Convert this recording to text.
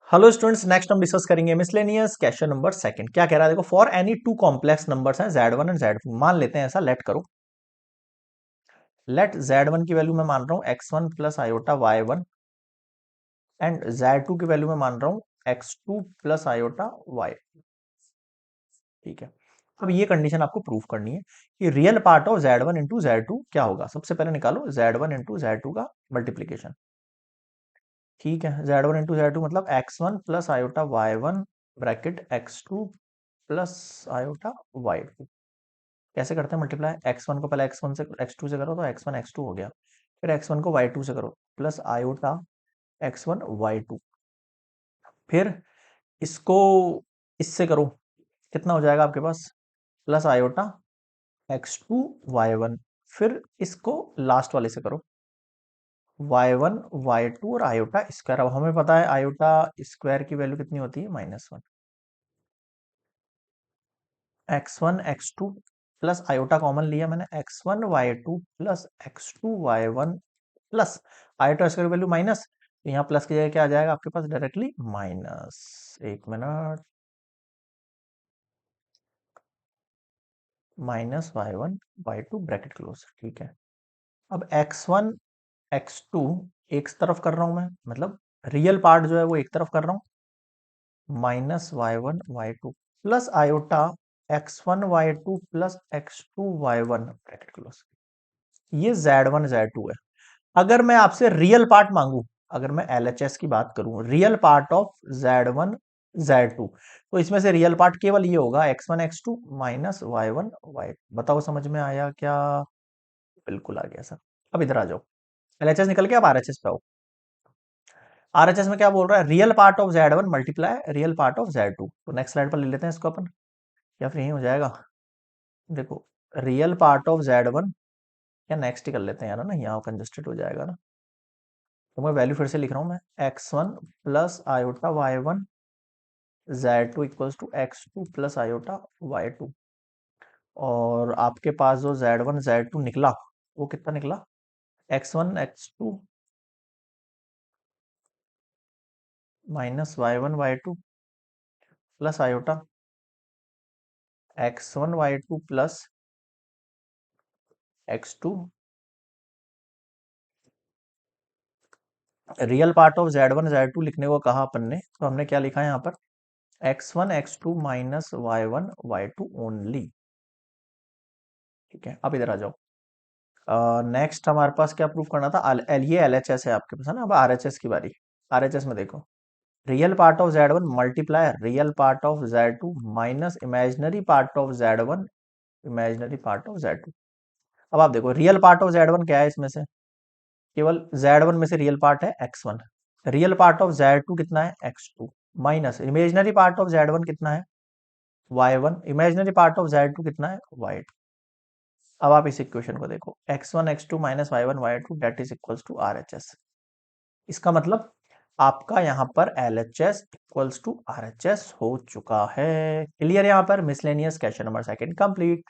Hello students, next हम discuss करेंगे miscellaneous question number second. क्या कह रहा है देखो, for any two complex numbers हैं Z1 एंड Z2। मान लेते हैं ऐसा, लेट करो। लेट Z1 की वैल्यू मैं मान रहा हूँ x1 plus iota y1 and Z2 की वैल्यू मैं मान रहा हूँ x2 प्लस आयोटा y। ठीक है, अब ये कंडीशन आपको प्रूव करनी है कि real part of Z1 into Z2 क्या होगा। सबसे पहले निकालो Z1 इंटू Z2 का मल्टीप्लीकेशन। ठीक है, Z1 इंटू Z2 मतलब x1 plus iota y1 bracket x2 plus iota y2। कैसे करते हैं मल्टीप्लाई? x1 को पहले x1 से x2 से करो तो x1 x2 हो गया, फिर x1 को y2 से करो प्लस आयोटा x1 y2, फिर इसको इससे करो, कितना हो जाएगा आपके पास? प्लस आयोटा x2 y1, फिर इसको लास्ट वाले से करो y1 y2 और आयोटा स्क्वायर। अब हमें पता है आयोटा स्क्वायर की वैल्यू कितनी होती है? -1। x1 x2 plus iota common लिया मैंने, x1 y2 plus x2 y1 plus iota square value minus, तो यहाँ प्लस की जगह क्या आ जाएगा आपके पास? Directly minus. एक minute, minus y1 y2 bracket close. ठीक है, अब x1 x2 एक तरफ कर रहा हूं मैं, मतलब रियल पार्ट जो है वो एक तरफ कर रहा हूं, -y1 y2 plus iota x1 y2 plus x2 y1 bracket close. ये Z1 Z2 है। अगर मैं आपसे रियल पार्ट मांगू, अगर मैं LHS की बात करूं, real part of Z1 Z2, तो इसमें से रियल पार्ट केवल ये होगा x1 x2 minus y1 y2। बताओ समझ में आया क्या? बिल्कुल आ गया सर। अब इधर आ जाओ, LHS निकल के अब RHS पे आओ। RHS में क्या बोल रहा है? Real part of Z1 multiply real part of Z2। तो नेक्स्ट स्लाइड पर ले लेते हैं इसको अपन, या फिर यही हो जाएगा। देखो, रियल पार्ट ऑफ Z1, या नेक्स्ट ही कर लेते हैं यार, ना यहाँ कंजस्टेड हो जाएगा ना। तो मैं वैल्यू फिर से लिख रहा हूँ मैं, x1 plus iota y1 Z2 equals to x2 plus iota y2। और आपके पास जो Z1 Z2 निकला वो कितना निकला? x1 x2 minus y1 y2 plus iota x1 y2 plus x2। Real part of Z1 Z2 लिखने को कहा अपन ने, तो हमने क्या लिखा है यहाँ पर? x1 x2 minus y1 y2 only. ठीक है, अब इधर आ जाओ। नेक्स्ट हमारे पास क्या प्रूफ करना था? ये LHS है आपके पास, है ना। अब RHS की बारी। RHS में देखो, real part of Z1 multiply real part of Z2 minus imaginary part of Z1 imaginary part of Z2। अब आप देखो, रियल पार्ट ऑफ Z1 क्या है इसमें से? केवल Z1 में से रियल पार्ट है x1। Real part of Z2 कितना है? x2 minus imaginary part of Z1 कितना है? y1। Imaginary part of Z2 कितना है? y2। अब आप इस इक्वेशन को देखो, x1 x2 minus y1 y2 that is equals to RHS। इसका मतलब आपका यहाँ पर LHS इक्वल्स टू RHS हो चुका है। क्लियर? यहाँ पर miscellaneous question number second complete.